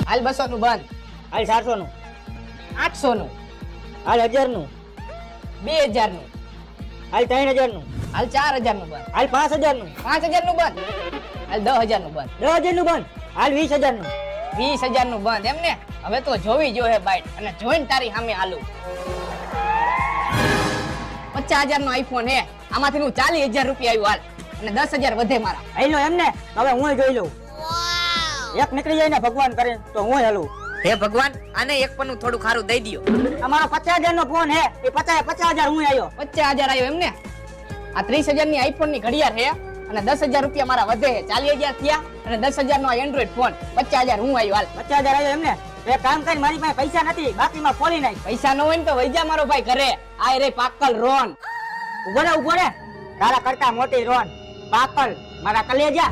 હાલ 200 નું બંધ. હાલ 400 નું, 800 નું, હાલ 1000 નું, 2000 નું, હાલ 3000 નું, હાલ 4000 નું બંધ. હાલ 5000 નું, 5000 નું બંધ. હાલ 10000 નું બંધ. 10000 નું બંધ, હાલ 20000 નું. 20000 નું બંધ. એમ ને હવે તો જોવી જો હે બાઈટ અને જોઈને તારી સામે હાલું. 50000 નો આઈફોન હે, આમાંથી હું 40000 રૂપિયા આવ્યું હાલ અને 10000 વધે મારા. હાલો એમ ને, હવે હું જોઈ લઉં. એક નીકળી જાય ને ભગવાન કરે તો હું હાલું. હે ભગવાન, આને એક પન્નું થોડું ખારું દઈ દ્યો. અમારો 50000 નો ફોન હે, એ 50000 હું આવ્યો. 50000 આવ્યો એમ ને. આ 30000 ની આઈફોન ની ઘડિયાળ હે અને 10000 રૂપિયા મારા વધે હે. 40000 થયા અને 10000 નો આ એન્ડ્રોઈડ ફોન. 50000 હું આવ્યો હાલ. 50000 આવ્યો એમ ને. એક કામ કરી, મારી પાસે પૈસા નથી, બાકીમાં ખોલી નાખ. પૈસા ન હોય ને તો વૈજા મારો ભાઈ ઘરે. આ રે પાકલ રોન. ઉભો રે તારા કરતા મોટી રોન પાકલ મારા કલેજા.